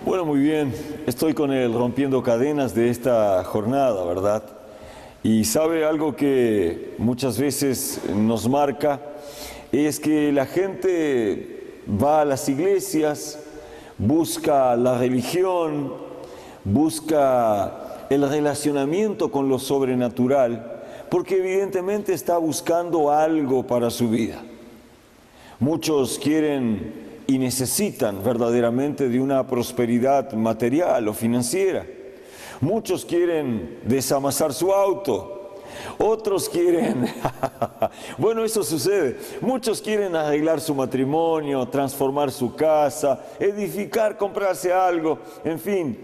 Bueno, muy bien. Estoy con el rompiendo cadenas de esta jornada, ¿verdad? Y sabe algo que muchas veces nos marca, es que la gente va a las iglesias, busca la religión, busca el relacionamiento con lo sobrenatural, porque evidentemente está buscando algo para su vida. Muchos quieren y necesitan verdaderamente de una prosperidad material o financiera. Muchos quieren desamasar su auto, otros quieren, bueno, eso sucede, muchos quieren arreglar su matrimonio, transformar su casa, edificar, comprarse algo, en fin.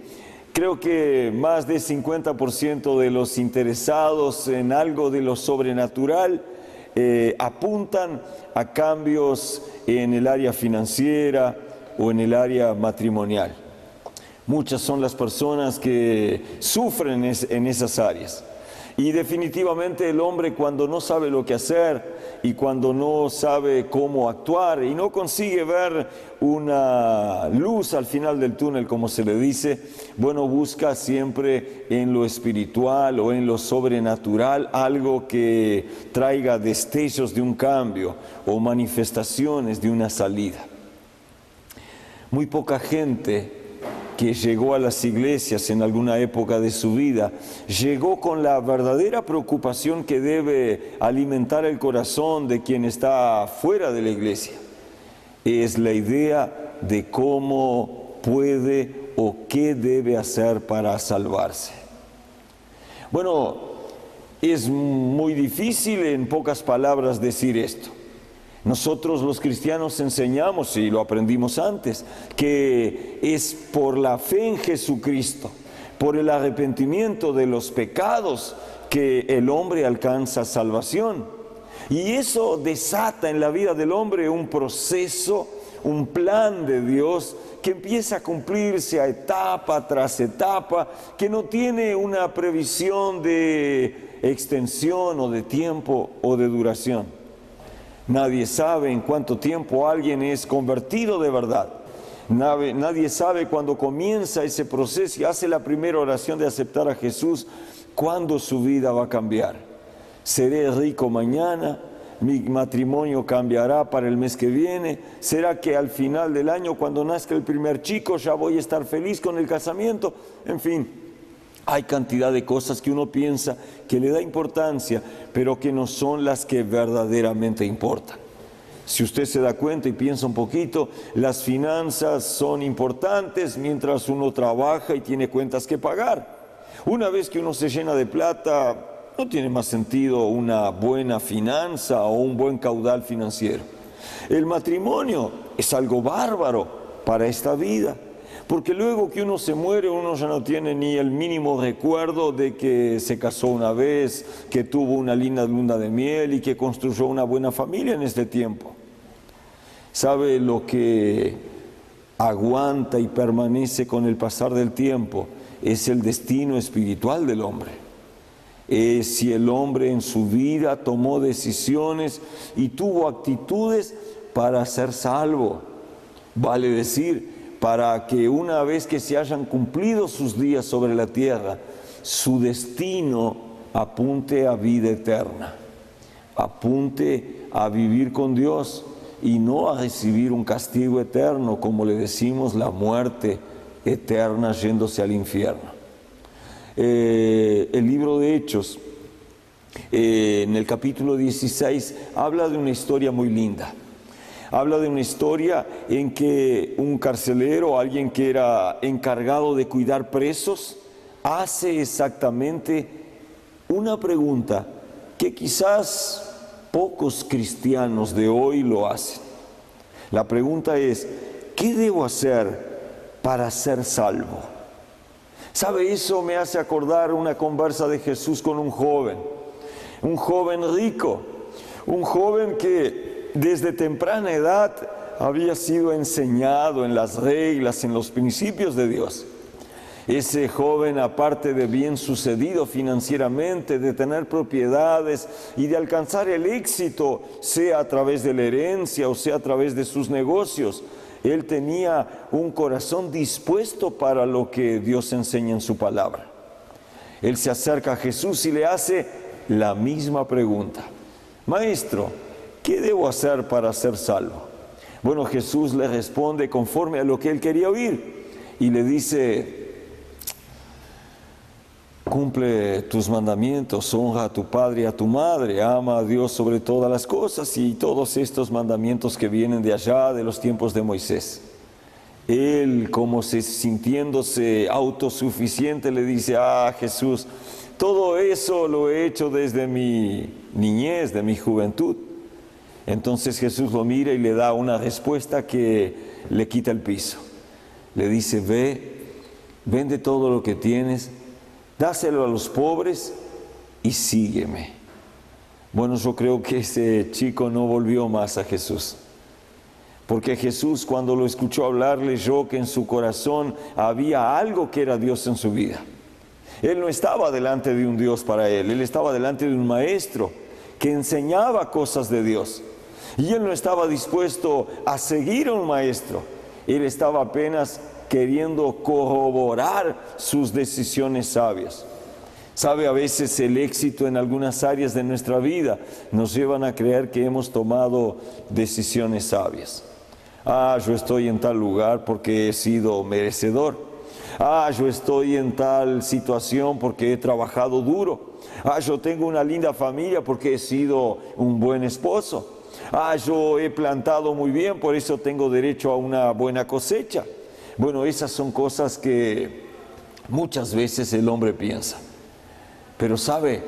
Creo que más del 50% de los interesados en algo de lo sobrenatural apuntan a cambios en el área financiera o en el área matrimonial. Muchas son las personas que sufren en esas áreas. Y definitivamente el hombre, cuando no sabe lo que hacer y cuando no sabe cómo actuar y no consigue ver una luz al final del túnel, como se le dice, bueno, busca siempre en lo espiritual o en lo sobrenatural algo que traiga destellos de un cambio o manifestaciones de una salida. Muy poca gente que llegó a las iglesias en alguna época de su vida, llegó con la verdadera preocupación que debe alimentar el corazón de quien está fuera de la iglesia. Es la idea de cómo puede o qué debe hacer para salvarse. Bueno, es muy difícil en pocas palabras decir esto. Nosotros los cristianos enseñamos, y lo aprendimos antes, que es por la fe en Jesucristo, por el arrepentimiento de los pecados, que el hombre alcanza salvación. Y eso desata en la vida del hombre un proceso, un plan de Dios que empieza a cumplirse a etapa tras etapa, que no tiene una previsión de extensión o de tiempo o de duración. Nadie sabe en cuánto tiempo alguien es convertido de verdad. Nadie sabe cuándo comienza ese proceso y hace la primera oración de aceptar a Jesús, cuándo su vida va a cambiar. ¿Seré rico mañana? ¿Mi matrimonio cambiará para el mes que viene? ¿Será que al final del año, cuando nazca el primer chico, ya voy a estar feliz con el casamiento? En fin, hay cantidad de cosas que uno piensa que le da importancia, pero que no son las que verdaderamente importan. Si usted se da cuenta y piensa un poquito, las finanzas son importantes mientras uno trabaja y tiene cuentas que pagar. Una vez que uno se llena de plata, no tiene más sentido una buena finanza o un buen caudal financiero. El matrimonio es algo bárbaro para esta vida, porque luego que uno se muere, uno ya no tiene ni el mínimo recuerdo de que se casó una vez, que tuvo una linda luna de miel y que construyó una buena familia en este tiempo. ¿Sabe lo que aguanta y permanece con el pasar del tiempo? Es el destino espiritual del hombre. Es si el hombre en su vida tomó decisiones y tuvo actitudes para ser salvo. Vale decir, para que una vez que se hayan cumplido sus días sobre la tierra, su destino apunte a vida eterna, apunte a vivir con Dios y no a recibir un castigo eterno, como le decimos, la muerte eterna yéndose al infierno. El libro de Hechos, en el capítulo 16, habla de una historia muy linda. Habla de una historia en que un carcelero, alguien que era encargado de cuidar presos, hace exactamente una pregunta que quizás pocos cristianos de hoy lo hacen. La pregunta es, ¿qué debo hacer para ser salvo? ¿Sabe? Eso me hace acordar una conversa de Jesús con un joven rico, un joven que desde temprana edad había sido enseñado en las reglas, en los principios de Dios. Ese joven, aparte de bien sucedido financieramente, de tener propiedades y de alcanzar el éxito, sea a través de la herencia o sea a través de sus negocios, él tenía un corazón dispuesto para lo que Dios enseña en su palabra. Él se acerca a Jesús y le hace la misma pregunta: Maestro, ¿qué debo hacer para ser salvo? Bueno, Jesús le responde conforme a lo que él quería oír y le dice: cumple tus mandamientos, honra a tu padre y a tu madre, ama a Dios sobre todas las cosas, y todos estos mandamientos que vienen de allá, de los tiempos de Moisés. Él, como sintiéndose autosuficiente, le dice: Jesús, todo eso lo he hecho desde mi niñez, de mi juventud. Entonces Jesús lo mira y le da una respuesta que le quita el piso. Le dice: vende todo lo que tienes, dáselo a los pobres y sígueme. Bueno, yo creo que ese chico no volvió más a Jesús. Porque Jesús, cuando lo escuchó hablar, leyó que en su corazón había algo que era Dios en su vida. Él no estaba delante de un Dios para él, él estaba delante de un maestro que enseñaba cosas de Dios. Y él no estaba dispuesto a seguir a un maestro, él estaba apenas queriendo corroborar sus decisiones sabias. Sabe, a veces el éxito en algunas áreas de nuestra vida nos llevan a creer que hemos tomado decisiones sabias. Yo estoy en tal lugar porque he sido merecedor. Yo estoy en tal situación porque he trabajado duro. Yo tengo una linda familia porque he sido un buen esposo. Yo he plantado muy bien, por eso tengo derecho a una buena cosecha. Bueno, esas son cosas que muchas veces el hombre piensa. Pero sabe,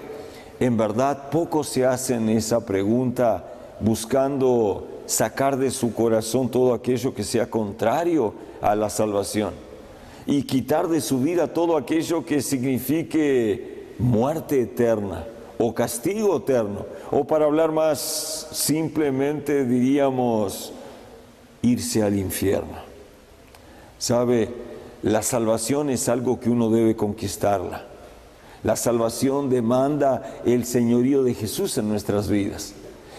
en verdad pocos se hacen esa pregunta buscando sacar de su corazón todo aquello que sea contrario a la salvación y quitar de su vida todo aquello que signifique muerte eterna o castigo eterno, o para hablar más simplemente diríamos irse al infierno. Sabe, la salvación es algo que uno debe conquistarla. La salvación demanda el señorío de Jesús en nuestras vidas.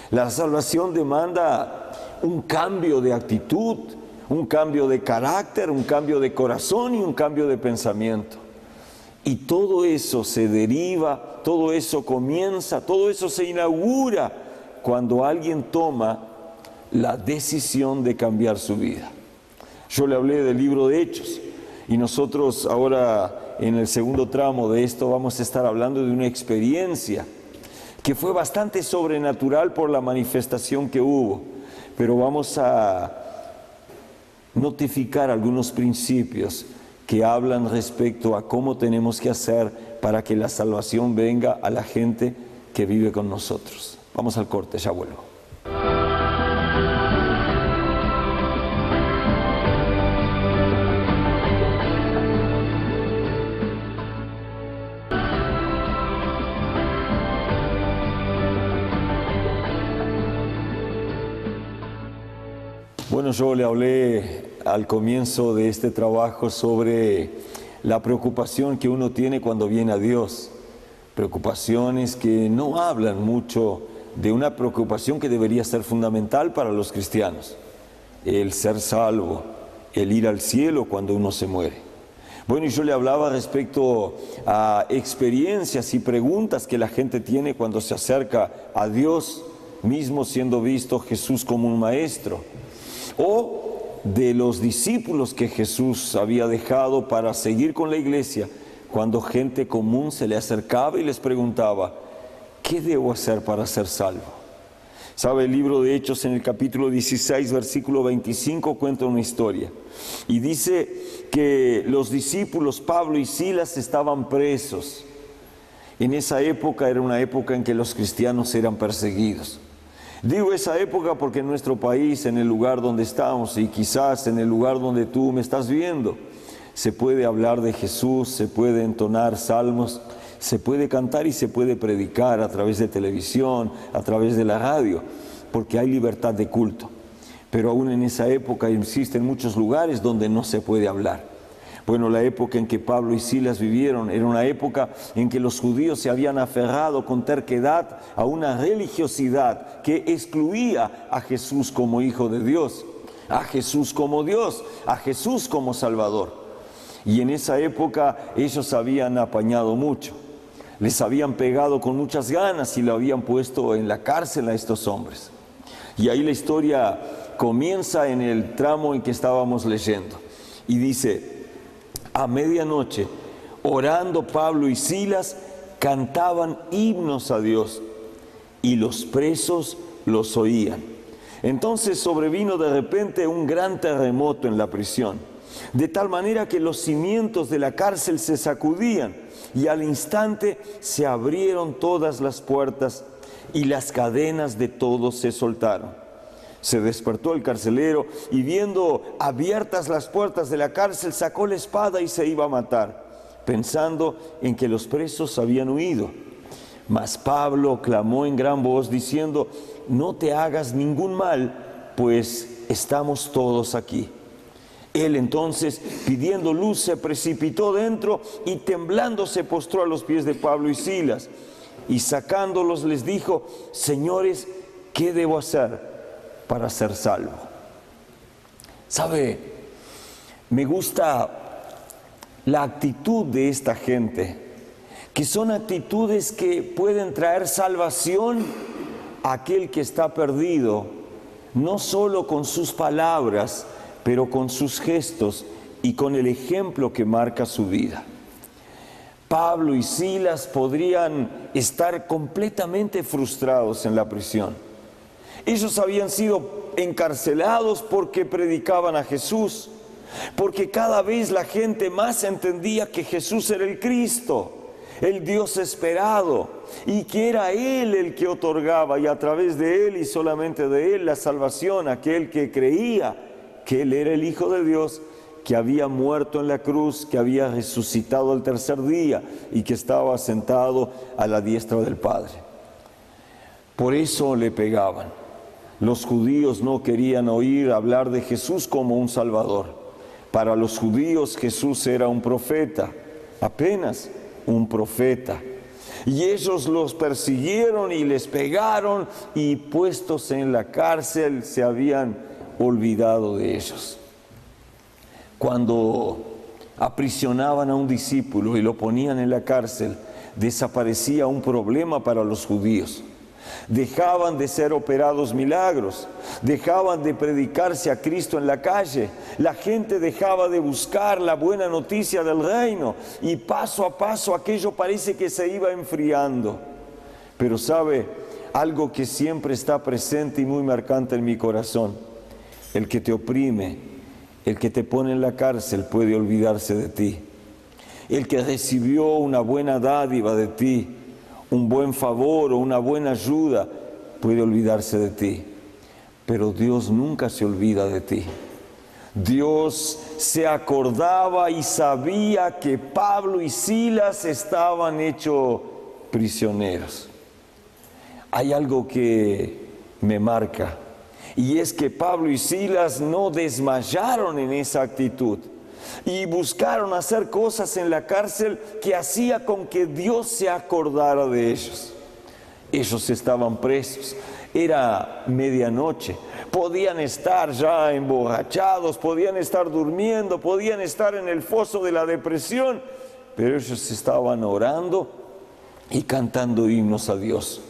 La salvación demanda un cambio de actitud, un cambio de carácter, un cambio de corazón y un cambio de pensamiento. Y todo eso se deriva, todo eso comienza, todo eso se inaugura cuando alguien toma la decisión de cambiar su vida. Yo le hablé del libro de Hechos y nosotros ahora en el segundo tramo de esto vamos a estar hablando de una experiencia que fue bastante sobrenatural por la manifestación que hubo, pero vamos a notificar algunos principios que hablan respecto a cómo tenemos que hacer para que la salvación venga a la gente que vive con nosotros. Vamos al corte, ya vuelvo. Bueno, yo le hablé al comienzo de este trabajo sobre la preocupación que uno tiene cuando viene a Dios. Preocupaciones que no hablan mucho de una preocupación que debería ser fundamental para los cristianos. El ser salvo, el ir al cielo cuando uno se muere. Bueno, y yo le hablaba respecto a experiencias y preguntas que la gente tiene cuando se acerca a Dios, mismo siendo visto Jesús como un maestro. O de los discípulos que Jesús había dejado para seguir con la iglesia, cuando gente común se le acercaba y les preguntaba: ¿qué debo hacer para ser salvo? ¿Sabe? El libro de Hechos en el capítulo 16, versículo 25 cuenta una historia y dice que los discípulos Pablo y Silas estaban presos. En esa época era una época en que los cristianos eran perseguidos. Digo esa época porque en nuestro país, en el lugar donde estamos y quizás en el lugar donde tú me estás viendo, se puede hablar de Jesús, se puede entonar salmos, se puede cantar y se puede predicar a través de televisión, a través de la radio, porque hay libertad de culto. Pero aún en esa época existen muchos lugares donde no se puede hablar. Bueno, la época en que Pablo y Silas vivieron era una época en que los judíos se habían aferrado con terquedad a una religiosidad que excluía a Jesús como Hijo de Dios, a Jesús como Dios, a Jesús como Salvador. Y en esa época ellos habían apañado mucho, les habían pegado con muchas ganas y lo habían puesto en la cárcel a estos hombres. Y ahí la historia comienza en el tramo en que estábamos leyendo. Y dice: a medianoche, orando Pablo y Silas, cantaban himnos a Dios, y los presos los oían. Entonces sobrevino de repente un gran terremoto en la prisión, de tal manera que los cimientos de la cárcel se sacudían, y al instante se abrieron todas las puertas, y las cadenas de todos se soltaron. Se despertó el carcelero y, viendo abiertas las puertas de la cárcel, sacó la espada y se iba a matar, pensando en que los presos habían huido. Mas Pablo clamó en gran voz diciendo: no te hagas ningún mal, pues estamos todos aquí. Él entonces, pidiendo luz, se precipitó dentro y temblando se postró a los pies de Pablo y Silas, y sacándolos les dijo: señores, ¿qué debo hacer para ser salvo? ¿Sabe? Me gusta la actitud de esta gente, que son actitudes que pueden traer salvación a aquel que está perdido, no solo con sus palabras, pero con sus gestos y con el ejemplo que marca su vida. Pablo y Silas podrían estar completamente frustrados en la prisión. Ellos habían sido encarcelados porque predicaban a Jesús, porque cada vez la gente más entendía que Jesús era el Cristo, el Dios esperado, y que era Él el que otorgaba, y a través de Él y solamente de Él, la salvación a aquel que creía que Él era el Hijo de Dios, que había muerto en la cruz, que había resucitado al tercer día y que estaba sentado a la diestra del Padre. Por eso le pegaban. Los judíos no querían oír hablar de Jesús como un Salvador. Para los judíos Jesús era un profeta, apenas un profeta. Y ellos los persiguieron y les pegaron, y puestos en la cárcel se habían olvidado de ellos. Cuando aprisionaban a un discípulo y lo ponían en la cárcel, desaparecía un problema para los judíos. Dejaban de ser operados milagros, dejaban de predicarse a Cristo en la calle, la gente dejaba de buscar la buena noticia del reino, y paso a paso aquello parece que se iba enfriando. Pero sabe, algo que siempre está presente y muy marcante en mi corazón: el que te oprime, el que te pone en la cárcel puede olvidarse de ti. El que recibió una buena dádiva de ti, un buen favor o una buena ayuda, puede olvidarse de ti. Pero Dios nunca se olvida de ti. Dios se acordaba y sabía que Pablo y Silas estaban hechos prisioneros. Hay algo que me marca, y es que Pablo y Silas no desmayaron en esa actitud y buscaron hacer cosas en la cárcel que hacía con que Dios se acordara de ellos. Ellos estaban presos, era medianoche, podían estar ya emborrachados, podían estar durmiendo, podían estar en el foso de la depresión, pero ellos estaban orando y cantando himnos a Dios.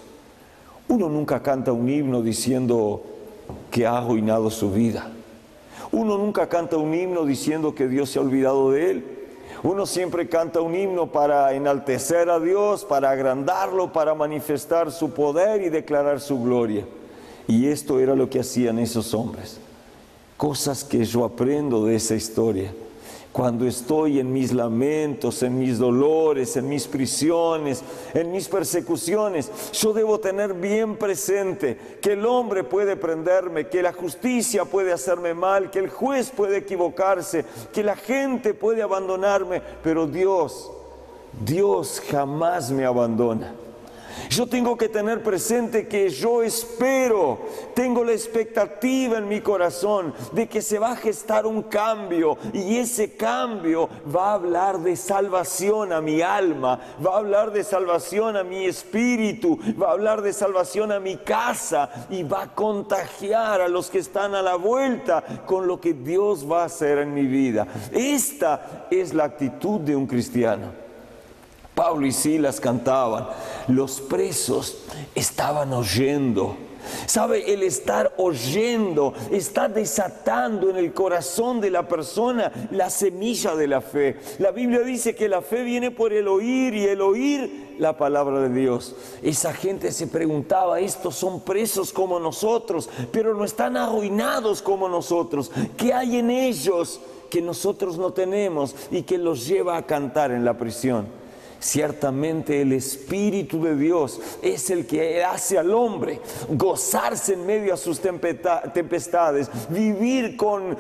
Uno nunca canta un himno diciendo que ha arruinado su vida. Uno nunca canta un himno diciendo que Dios se ha olvidado de él. Uno siempre canta un himno para enaltecer a Dios, para agrandarlo, para manifestar su poder y declarar su gloria. Y esto era lo que hacían esos hombres. Cosas que yo aprendo de esa historia. Cuando estoy en mis lamentos, en mis dolores, en mis prisiones, en mis persecuciones, yo debo tener bien presente que el hombre puede prenderme, que la justicia puede hacerme mal, que el juez puede equivocarse, que la gente puede abandonarme, pero Dios jamás me abandona. Yo tengo que tener presente que yo espero, tengo la expectativa en mi corazón de que se va a gestar un cambio, y ese cambio va a hablar de salvación a mi alma, va a hablar de salvación a mi espíritu, va a hablar de salvación a mi casa, y va a contagiar a los que están a la vuelta con lo que Dios va a hacer en mi vida. Esta es la actitud de un cristiano. Pablo y Silas cantaban, los presos estaban oyendo. ¿Sabe? El estar oyendo está desatando en el corazón de la persona la semilla de la fe. La Biblia dice que la fe viene por el oír, y el oír la palabra de Dios. Esa gente se preguntaba, estos son presos como nosotros, pero no están arruinados como nosotros. ¿Qué hay en ellos que nosotros no tenemos y que los lleva a cantar en la prisión? Ciertamente el Espíritu de Dios es el que hace al hombre gozarse en medio a sus tempestades, vivir con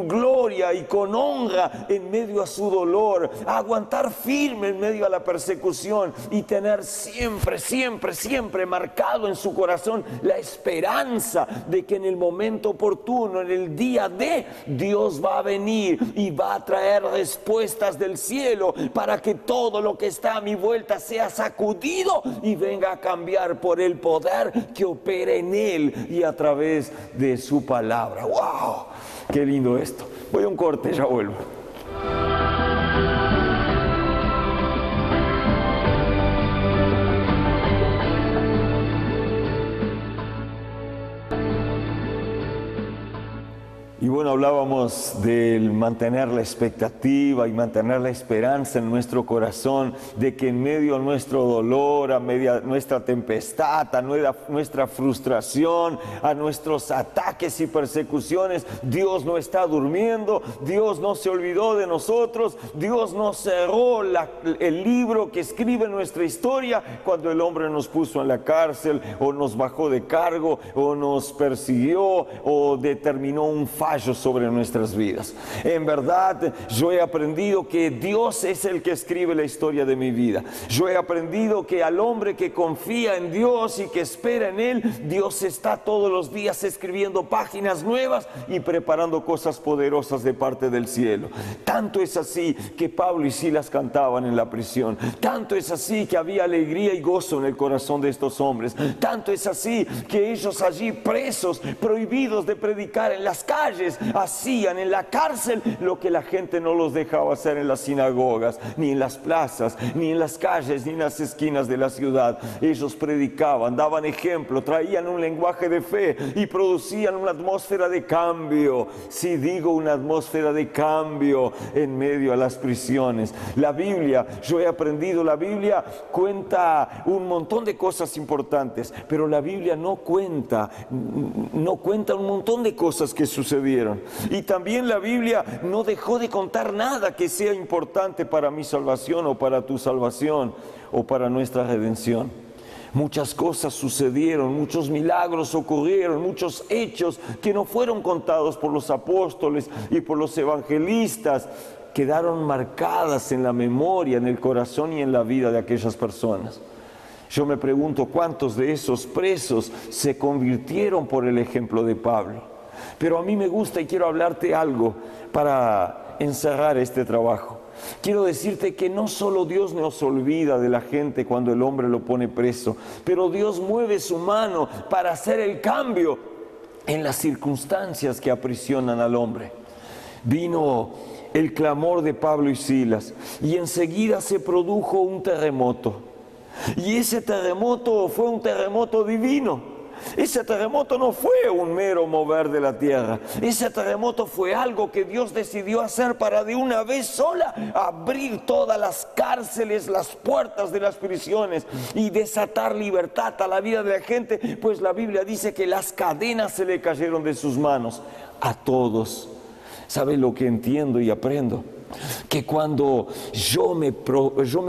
gloria y con honra en medio a su dolor, aguantar firme en medio a la persecución, y tener siempre, siempre, siempre marcado en su corazón la esperanza de que en el momento oportuno, en el día de, Dios va a venir y va a traer respuestas del cielo para que todo lo que está a mi vuelta sea sacudido y venga a cambiar por el poder que opera en él y a través de su palabra. ¡Wow! ¡Qué lindo esto! Voy a un corte, ya vuelvo. Y bueno, hablábamos del mantener la expectativa y mantener la esperanza en nuestro corazón, de que en medio de nuestro dolor, a medio de nuestra tempestad, a nuestra frustración, a nuestros ataques y persecuciones, Dios no está durmiendo, Dios no se olvidó de nosotros, Dios no cerró el libro que escribe nuestra historia cuando el hombre nos puso en la cárcel, o nos bajó de cargo, o nos persiguió, o determinó un fallo sobre nuestras vidas. En verdad, yo he aprendido que Dios es el que escribe la historia de mi vida. Yo he aprendido que al hombre que confía en Dios y que espera en Él, Dios está todos los días escribiendo páginas nuevas y preparando cosas poderosas de parte del cielo. Tanto es así que Pablo y Silas cantaban en la prisión. Tanto es así que había alegría y gozo en el corazón de estos hombres. Tanto es así que ellos allí presos, prohibidos de predicar en las calles, hacían en la cárcel lo que la gente no los dejaba hacer en las sinagogas, ni en las plazas, ni en las calles, ni en las esquinas de la ciudad. Ellos predicaban, daban ejemplo, traían un lenguaje de fe y producían una atmósfera de cambio. Sí, digo, una atmósfera de cambio en medio a las prisiones. La Biblia, yo he aprendido, la Biblia cuenta un montón de cosas importantes, pero la Biblia no cuenta un montón de cosas que sucedieron. Y también la Biblia no dejó de contar nada que sea importante para mi salvación, o para tu salvación, o para nuestra redención. Muchas cosas sucedieron, muchos milagros ocurrieron, muchos hechos que no fueron contados por los apóstoles y por los evangelistas, quedaron marcadas en la memoria, en el corazón y en la vida de aquellas personas. Yo me pregunto cuántos de esos presos se convirtieron por el ejemplo de Pablo. Pero a mí me gusta, y quiero hablarte algo para encerrar este trabajo. Quiero decirte que no solo Dios nos olvida de la gente cuando el hombre lo pone preso, pero Dios mueve su mano para hacer el cambio en las circunstancias que aprisionan al hombre. Vino el clamor de Pablo y Silas, y enseguida se produjo un terremoto. Y ese terremoto fue un terremoto divino. Ese terremoto no fue un mero mover de la tierra. Ese terremoto fue algo que Dios decidió hacer para de una vez sola abrir todas las cárceles, las puertas de las prisiones y desatar libertad a la vida de la gente, pues la Biblia dice que las cadenas se le cayeron de sus manos a todos. ¿Sabe lo que entiendo y aprendo? que cuando yo me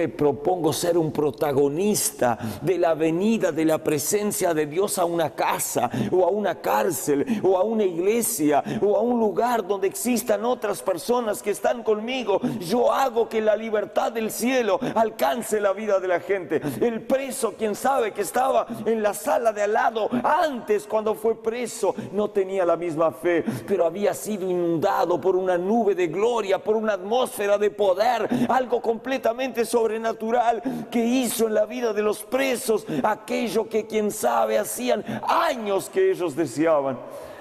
propongo ser un protagonista de la venida de la presencia de Dios a una casa o a una cárcel o a una iglesia o a un lugar donde existan otras personas que están conmigo, yo hago que la libertad del cielo alcance la vida de la gente. El preso, quien sabe que estaba en la sala de al lado antes, cuando fue preso, no tenía la misma fe, pero había sido inundado por una nube de gloria, por una atmósfera de poder, algo completamente sobrenatural que hizo en la vida de los presos aquello que, quien sabe, hacían años que ellos deseaban.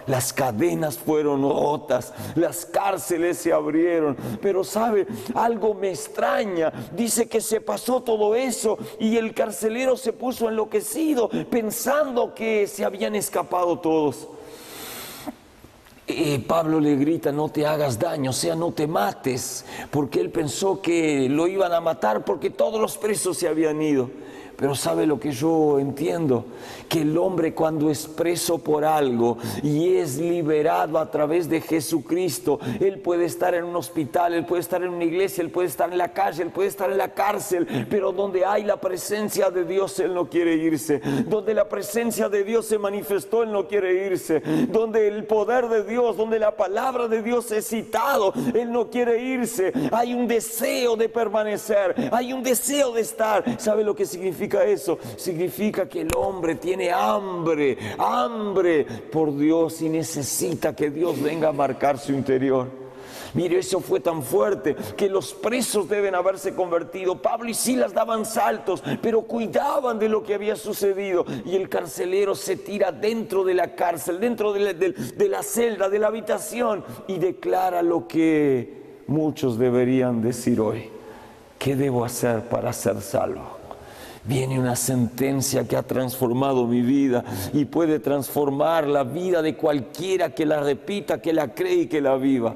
Las cadenas fueron rotas, las cárceles se abrieron, pero sabe, algo me extraña. Dice que se pasó todo eso y el carcelero se puso enloquecido pensando que se habían escapado todos. Pablo le grita: no te hagas daño, o sea, no te mates, porque él pensó que lo iban a matar porque todos los presos se habían ido. Pero ¿sabe lo que yo entiendo? Que el hombre, cuando es preso por algo y es liberado a través de Jesucristo, él puede estar en un hospital, él puede estar en una iglesia, él puede estar en la calle, él puede estar en la cárcel, pero donde hay la presencia de Dios, él no quiere irse. Donde la presencia de Dios se manifestó, él no quiere irse. Donde el poder de Dios, donde la palabra de Dios es citado, él no quiere irse. Hay un deseo de permanecer, hay un deseo de estar. ¿Sabe lo que significa eso? Significa que el hombre tiene hambre por Dios y necesita que Dios venga a marcar su interior. Mire, eso fue tan fuerte que los presos deben haberse convertido. Pablo y Silas daban saltos, pero cuidaban de lo que había sucedido. Y el carcelero se tira dentro de la cárcel, dentro de la celda, de la habitación, y declara lo que muchos deberían decir hoy: ¿qué debo hacer para ser salvo? Viene una sentencia que ha transformado mi vida y puede transformar la vida de cualquiera que la repita, que la cree y que la viva.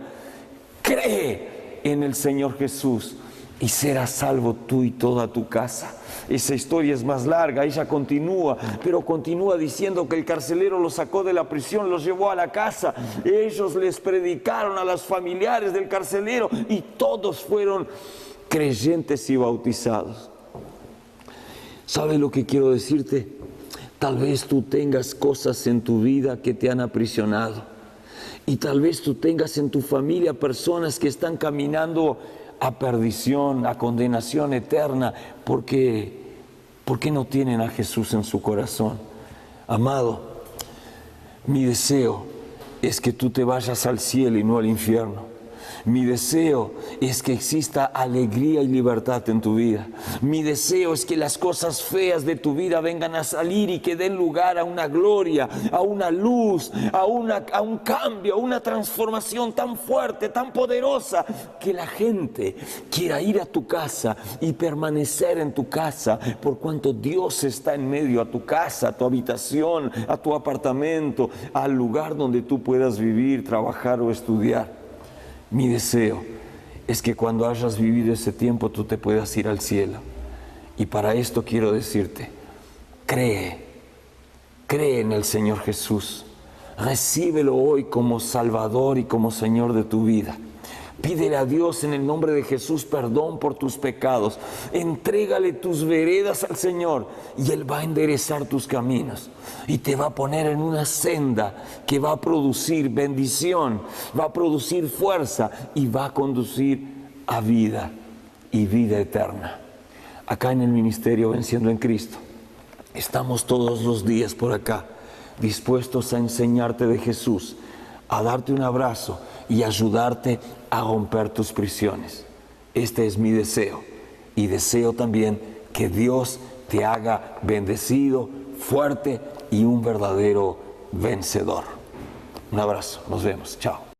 Cree en el Señor Jesús y serás salvo tú y toda tu casa. Esa historia es más larga, ella continúa, pero continúa diciendo que el carcelero los sacó de la prisión, los llevó a la casa. Ellos les predicaron a los familiares del carcelero y todos fueron creyentes y bautizados. ¿Sabes lo que quiero decirte? Tal vez tú tengas cosas en tu vida que te han aprisionado. Y tal vez tú tengas en tu familia personas que están caminando a perdición, a condenación eterna, porque no tienen a Jesús en su corazón. Amado, mi deseo es que tú te vayas al cielo y no al infierno. Mi deseo es que exista alegría y libertad en tu vida. Mi deseo es que las cosas feas de tu vida vengan a salir y que den lugar a una gloria, a una luz, a un cambio, a una transformación tan fuerte, tan poderosa, que la gente quiera ir a tu casa y permanecer en tu casa, por cuanto Dios está en medio, a tu casa, a tu habitación, a tu apartamento, al lugar donde tú puedas vivir, trabajar o estudiar. Mi deseo es que cuando hayas vivido ese tiempo tú te puedas ir al cielo. Y para esto quiero decirte: cree en el Señor Jesús. Recíbelo hoy como Salvador y como Señor de tu vida. Pídele a Dios en el nombre de Jesús perdón por tus pecados. Entrégale tus veredas al Señor y Él va a enderezar tus caminos y te va a poner en una senda que va a producir bendición, va a producir fuerza y va a conducir a vida y vida eterna. Acá en el ministerio Venciendo en Cristo estamos todos los días por acá, dispuestos a enseñarte de Jesús, a darte un abrazo y ayudarte a romper tus prisiones. Este es mi deseo, y deseo también que Dios te haga bendecido, fuerte y un verdadero vencedor. Un abrazo, nos vemos, chao.